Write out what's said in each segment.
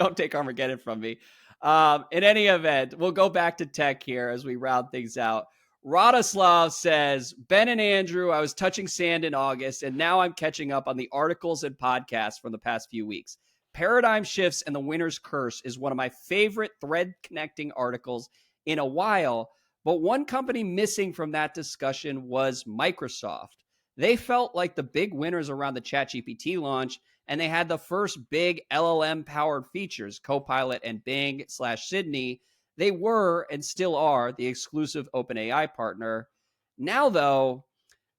Don't take Armageddon from me. In any event, we'll go back to tech here as we round things out. Radoslav says, Ben and Andrew, I was touching sand in August, and now I'm catching up on the articles and podcasts from the past few weeks. Paradigm Shifts and the Winner's Curse is one of my favorite thread connecting articles in a while, but one company missing from that discussion was Microsoft. They felt like the big winners around the ChatGPT launch, and they had the first big LLM-powered features, Copilot and Bing/Sydney. They were and still are the exclusive OpenAI partner. Now, though,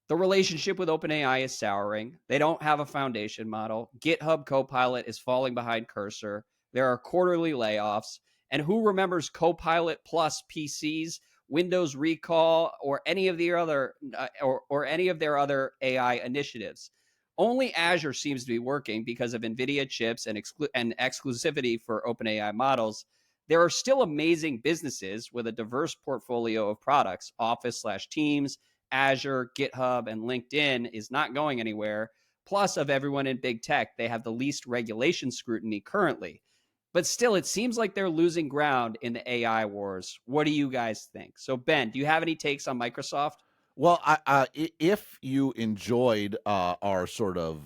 the relationship with OpenAI is souring. They don't have a foundation model. GitHub Copilot is falling behind Cursor. There are quarterly layoffs. And who remembers Copilot plus PCs, Windows Recall, or any of their other AI initiatives? Only Azure seems to be working because of NVIDIA chips and exclusivity for OpenAI models. There are still amazing businesses with a diverse portfolio of products. Office/Teams, Azure, GitHub, and LinkedIn is not going anywhere. Plus, of everyone in big tech, they have the least regulation scrutiny currently. But still, it seems like they're losing ground in the AI wars. What do you guys think? So, Ben, do you have any takes on Microsoft? Well, if you enjoyed our sort of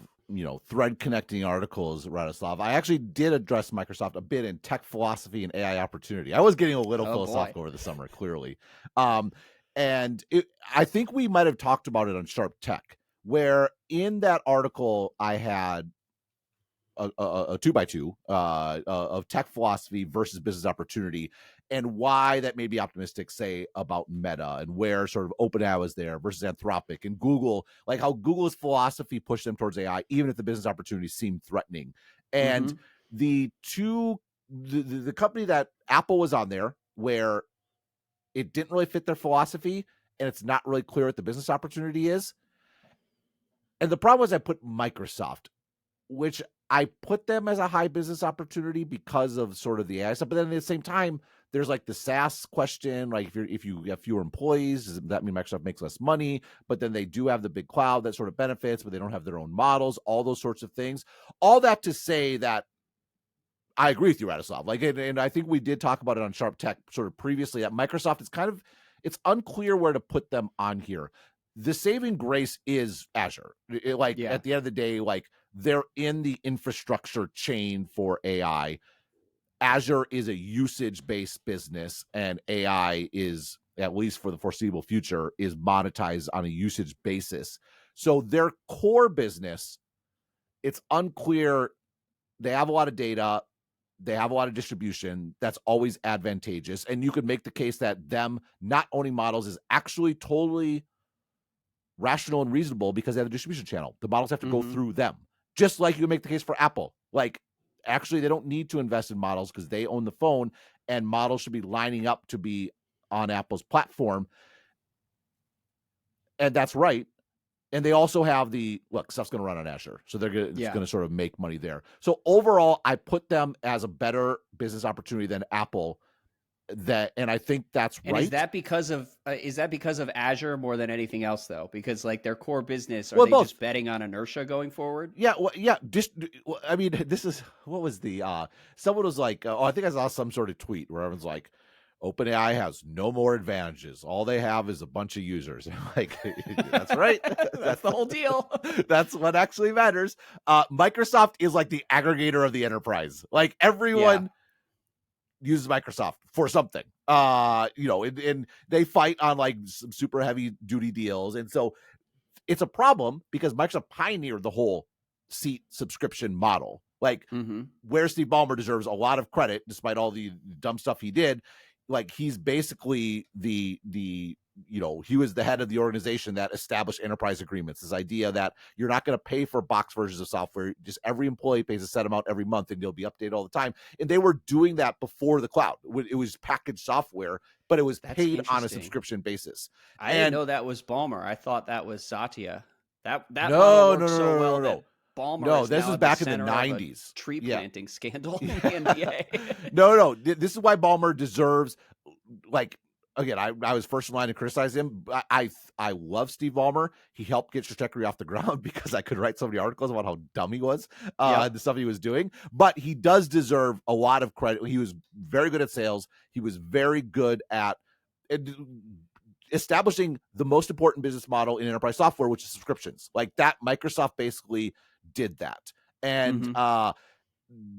thread connecting articles, Radoslav, I actually did address Microsoft a bit in tech philosophy and AI opportunity. I was getting a little philosophical over the summer, clearly. And I think we might have talked about it on Sharp Tech, where in that article I had a 2x2 of tech philosophy versus business opportunity, and why that may be optimistic, say, about Meta, and where sort of OpenAI was there versus Anthropic and Google, like how Google's philosophy pushed them towards AI, even if the business opportunities seemed threatening. And the company that Apple was on there, where it didn't really fit their philosophy, and it's not really clear what the business opportunity is. And the problem was I put Microsoft, which I put them as a high business opportunity because of sort of the AI stuff. But then at the same time, there's like the SaaS question, like if you have fewer employees, does that mean Microsoft makes less money? But then they do have the big cloud that sort of benefits, but they don't have their own models, all those sorts of things. All that to say that I agree with you, Radoslav. Like, and I think we did talk about it on Sharp Tech sort of previously, that Microsoft is it's unclear where to put them on here. The saving grace is Azure. At the end of the day, like, they're in the infrastructure chain for AI. Azure is a usage-based business, and AI is, at least for the foreseeable future, is monetized on a usage basis. So their core business, it's unclear. They have a lot of data. They have a lot of distribution. That's always advantageous. And you could make the case that them not owning models is actually totally rational and reasonable because they have a distribution channel. The models have to go through them. Just like you can make the case for Apple. Like, actually, they don't need to invest in models because they own the phone, and models should be lining up to be on Apple's platform. And that's right. And they also have stuff's going to run on Azure. So they're going to sort of make money there. So overall, I put them as a better business opportunity than Apple. And I think that's right. Is that because of Azure more than anything else, though? Because like their core business, are they both just betting on inertia going forward? Yeah, I mean, this is what was the someone was like, I think I saw some sort of tweet where everyone's like, OpenAI has no more advantages. All they have is a bunch of users. Like, that's right. That's the whole deal. That's what actually matters. Microsoft is like the aggregator of the enterprise. Like, everyone uses Microsoft for something, and they fight on like some super heavy duty deals. And so it's a problem because Microsoft pioneered the whole seat subscription model. Like, where Steve Ballmer deserves a lot of credit, despite all the dumb stuff he did. Like, he's basically he was the head of the organization that established enterprise agreements. This idea that you're not going to pay for box versions of software. Just every employee pays a set amount every month and you'll be updated all the time. And they were doing that before the cloud. It was packaged software, but it was paid on a subscription basis. I didn't know that was Ballmer. I thought that was Satya. That model worked so well that Ballmer this is back in the 90s. Tree planting scandal in the NBA. No. This is why Ballmer deserves, like, again, I was first in line to criticize him. I love Steve Ballmer. He helped get Trajectory off the ground because I could write so many articles about how dumb he was, Yep. the stuff he was doing. But he does deserve a lot of credit. He was very good at sales. He was very good at establishing the most important business model in enterprise software, which is subscriptions. Like that, Microsoft basically did that. And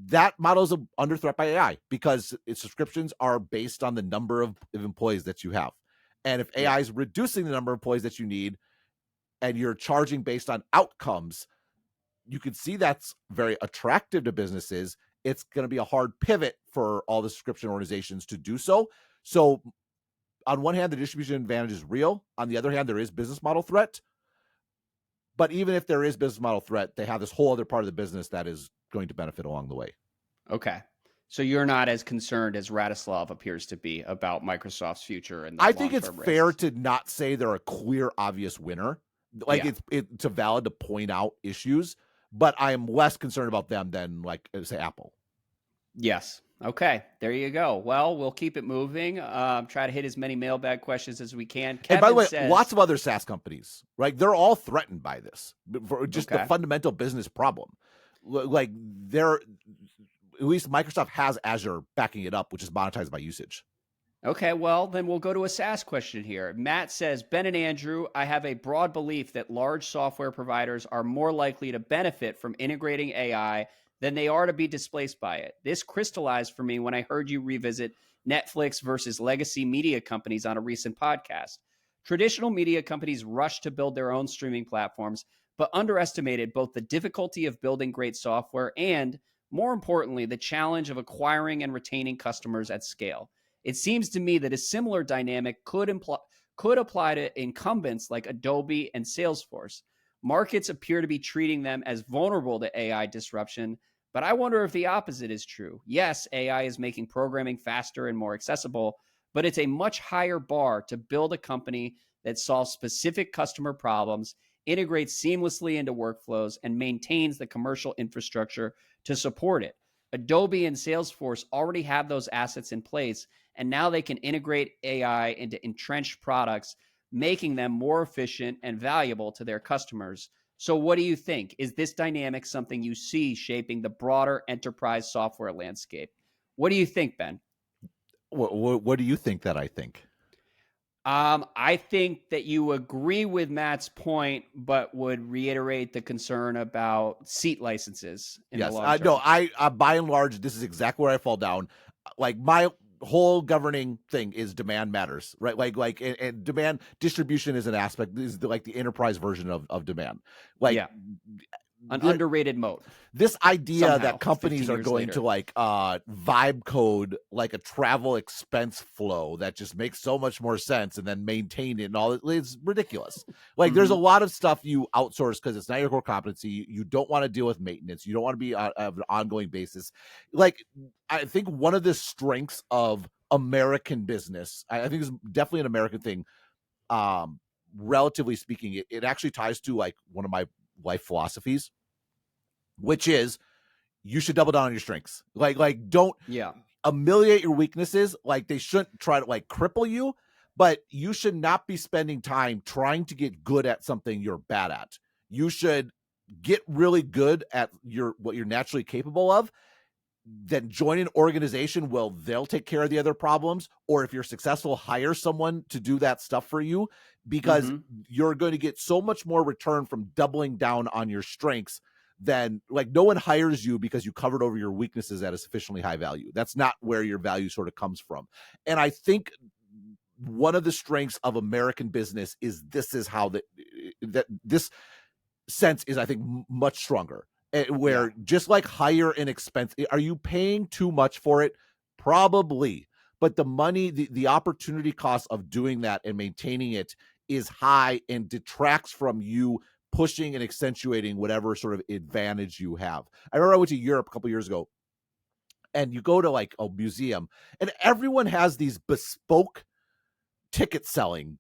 that model is under threat by AI because its subscriptions are based on the number of employees that you have. And if AI is reducing the number of employees that you need and you're charging based on outcomes, you can see that's very attractive to businesses. It's going to be a hard pivot for all the subscription organizations to do so. So on one hand, the distribution advantage is real. On the other hand, there is business model threat. But even if there is business model threat, they have this whole other part of the business that is going to benefit along the way. Okay. So you're not as concerned as Radislav appears to be about Microsoft's future. And I think it's fair to not say they're a clear, obvious winner. Like it's valid to point out issues, but I am less concerned about them than like say Apple. Yes. Okay. There you go. Well, we'll keep it moving. Try to hit as many mailbag questions as we can. Kevin and by the way, says, lots of other SaaS companies, right? They're all threatened by this for just the fundamental business problem. Like they're, at least Microsoft has Azure backing it up, which is monetized by usage. Okay, well, then we'll go to a SaaS question here. Matt says, Ben and Andrew, I have a broad belief that large software providers are more likely to benefit from integrating AI than they are to be displaced by it. This crystallized for me when I heard you revisit Netflix versus legacy media companies on a recent podcast. Traditional media companies rushed to build their own streaming platforms, but underestimated both the difficulty of building great software and, more importantly, the challenge of acquiring and retaining customers at scale. It seems to me that a similar dynamic could apply to incumbents like Adobe and Salesforce. Markets appear to be treating them as vulnerable to AI disruption, but I wonder if the opposite is true. Yes, AI is making programming faster and more accessible, but it's a much higher bar to build a company that solves specific customer problems, integrates seamlessly into workflows, and maintains the commercial infrastructure to support it. Adobe and Salesforce already have those assets in place, and now they can integrate AI into entrenched products, making them more efficient and valuable to their customers. So what do you think? Is this dynamic something you see shaping the broader enterprise software landscape? What do you think, Ben? What do you think that I think? I think that you agree with Matt's point, but would reiterate the concern about seat licenses. Yes, no, I by and large, this is exactly where I fall down. Like my whole governing thing is demand matters, right? Like and demand distribution is an aspect, is like the enterprise version of demand. Like an underrated moat. This idea that companies are going to like vibe code like a travel expense flow that just makes so much more sense and then maintain it and all, it's ridiculous. Like there's a lot of stuff you outsource because it's not your core competency. You don't want to deal with maintenance. You don't want to be on an ongoing basis. Like I think one of the strengths of American business, I think it's definitely an American thing. Relatively speaking, it actually ties to like one of my life philosophies, which is you should double down on your strengths. Like don't ameliorate your weaknesses. Like they shouldn't try to like cripple you, but you should not be spending time trying to get good at something you're bad at. You should get really good at what you're naturally capable of, then join an organization. Well, they'll take care of the other problems. Or if you're successful, hire someone to do that stuff for you, because you're going to get so much more return from doubling down on your strengths than like no one hires you because you covered over your weaknesses at a sufficiently high value. That's not where your value sort of comes from. And I think one of the strengths of American business is this is how that this sense is, I think, much stronger. Where just like hire an expense, are you paying too much for it? Probably. But the money, the opportunity cost of doing that and maintaining it is high and detracts from you pushing and accentuating whatever sort of advantage you have. I remember I went to Europe a couple years ago, and you go to like a museum and everyone has these bespoke ticket selling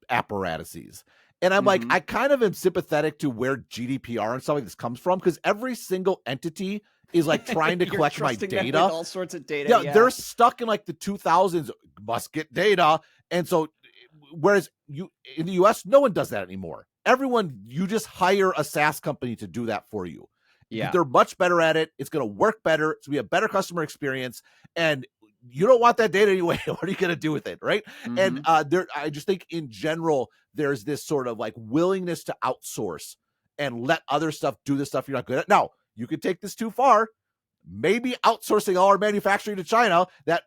apparatuses. And I'm like, Mhm. I kind of am sympathetic to where GDPR and stuff like this comes from, because every single entity is like trying to You're collect my trusting them with data. all sorts of data. Yeah, Yeah. they're stuck in like the 2000s, must get data. And so, whereas you in the US, no one does that anymore. Everyone, you just hire a SaaS company to do that for you. Yeah. They're much better at it. It's going to work better. It's going to be a better customer experience. And you don't want that data anyway. What are you going to do with it? Right. And Mhm. I just think in general, there's this sort of like willingness to outsource and let other stuff do the stuff you're not good at. Now, you could take this too far. Maybe outsourcing all our manufacturing to China, that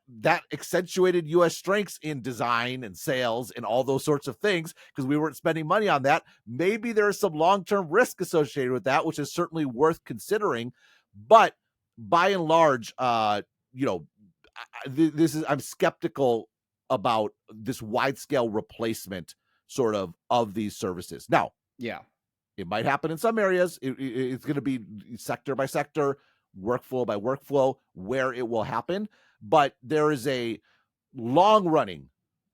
accentuated US strengths in design and sales and all those sorts of things, because we weren't spending money on that. Maybe there is some long-term risk associated with that, which is certainly worth considering. But by and large, I'm skeptical about this wide-scale replacement sort of these services. Now, Yeah. it might happen in some areas. It's going to be sector by sector, workflow by workflow, where it will happen. But there is a long running.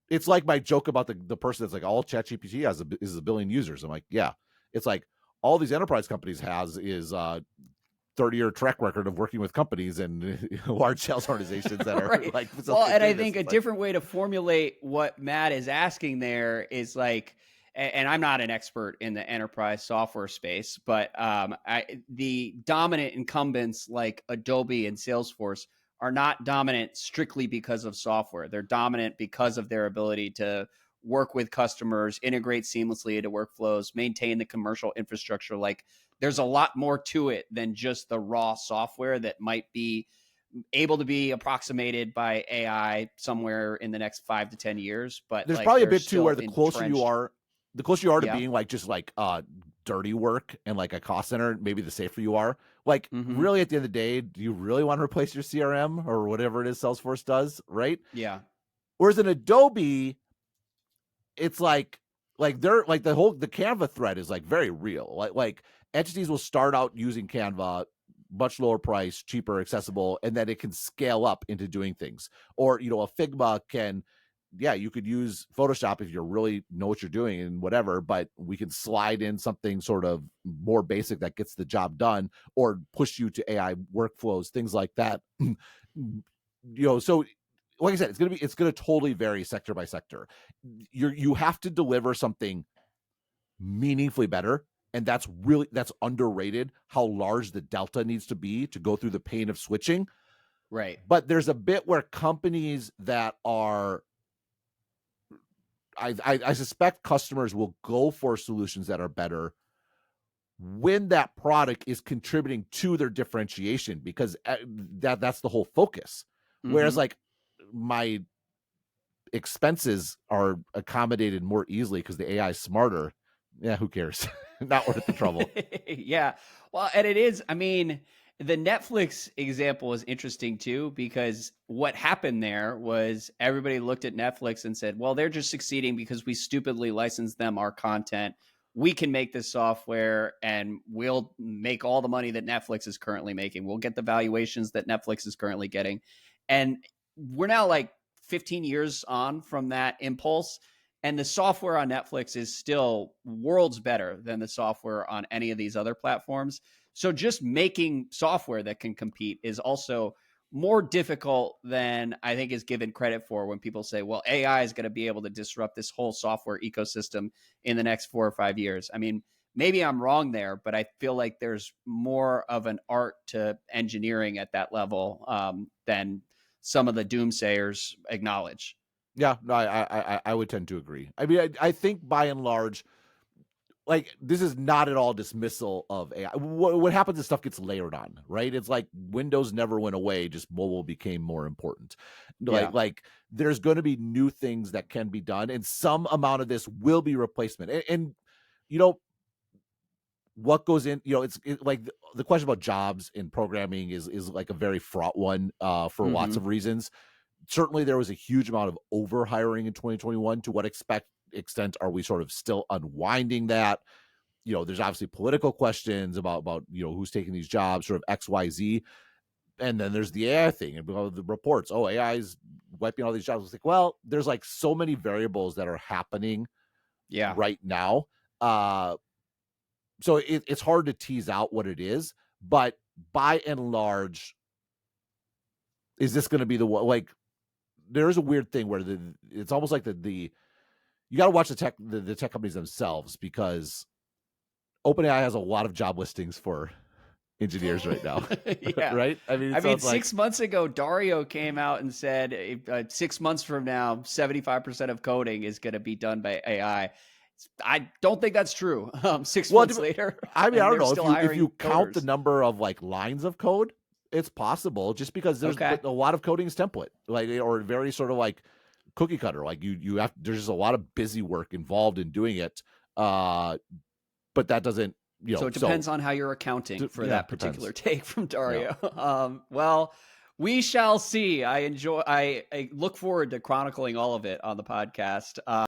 It's like my joke about the person that's like, all ChatGPT has is a billion users. I'm like, yeah. It's like all these enterprise companies is 30-year track record of working with companies and large sales organizations that are Right. like Well, and I doing this. think a It's like, different way to formulate what Matt is asking there is like, and I'm not an expert in the enterprise software space, but the dominant incumbents like Adobe and Salesforce are not dominant strictly because of software. They're dominant because of their ability to work with customers, integrate seamlessly into workflows, maintain the commercial infrastructure. Like, there's a lot more to it than just the raw software that might be able to be approximated by AI somewhere in the next 5 to 10 years. But there's like, probably a they're bit too where still the entrenched. closer you are to Yeah. being like just like dirty work and like a cost center, maybe the safer you are. Like, Hmm. really, at the end of the day, do you really want to replace your CRM or whatever it is Salesforce does, right? Yeah. Whereas in Adobe, it's like they're like the Canva thread is like very real. Like entities will start out using Canva, much lower price, cheaper, accessible, and then it can scale up into doing things. Or a Figma can, yeah, you could use Photoshop if you really know what you're doing and whatever, but we can slide in something sort of more basic that gets the job done, or push you to AI workflows, things like that. So like I said, it's gonna totally vary sector by sector. You have to deliver something meaningfully better, and that's underrated, how large the delta needs to be to go through the pain of switching. Right. But there's a bit where companies that are, I suspect customers will go for solutions that are better when that product is contributing to their differentiation, because that's the whole focus. Whereas Hmm. like my expenses are accommodated more easily because the AI is smarter. Yeah, who cares? Not worth the trouble. Yeah. Well, and it is, I mean, the Netflix example is interesting too, because what happened there was everybody looked at Netflix and said, well, they're just succeeding because we stupidly licensed them our content. We can make this software and we'll make all the money that Netflix is currently making. We'll get the valuations that Netflix is currently getting. And we're now like 15 years on from that impulse, and the software on Netflix is still worlds better than the software on any of these other platforms. So just making software that can compete is also more difficult than I think is given credit for when people say, well, AI is going to be able to disrupt this whole software ecosystem in the next 4 or 5 years. I mean, maybe I'm wrong there, but I feel like there's more of an art to engineering at that level than some of the doomsayers acknowledge. Yeah, no, I would tend to agree. I mean, I think by and large, like, this is not at all dismissal of AI. What happens is stuff gets layered on, right? It's like Windows never went away, just mobile became more important. Yeah. Like there's going to be new things that can be done, and some amount of this will be replacement. And you know what goes in, like the question about jobs in programming is like a very fraught one for lots Hmm. of reasons. Certainly there was a huge amount of over hiring in 2021. To what extent are we sort of still unwinding that? There's obviously political questions about who's taking these jobs, sort of XYZ. And then there's the AI thing and the reports, oh, AI is wiping all these jobs. It's like, well, there's like so many variables that are happening Yeah. right now So it's hard to tease out what it is, but by and large, is this going to be the one? Like, there is a weird thing where it's almost like the you got to watch the tech companies themselves, because OpenAI has a lot of job listings for engineers right now. Yeah. Right? I mean, so it's 6 months ago, Dario came out and said 6 months from now, 75% of coding is going to be done by AI. I don't think that's true. 6 months later, I mean, I don't know if you coders. count the number of like lines of code, it's possible, just because there's Okay. a lot of coding is template, like, or very sort of like cookie cutter. Like you have, there's just a lot of busy work involved in doing it. But that doesn't, So it depends on how you're accounting for that particular take from Dario. Yeah. Well, we shall see. I look forward to chronicling all of it on the podcast.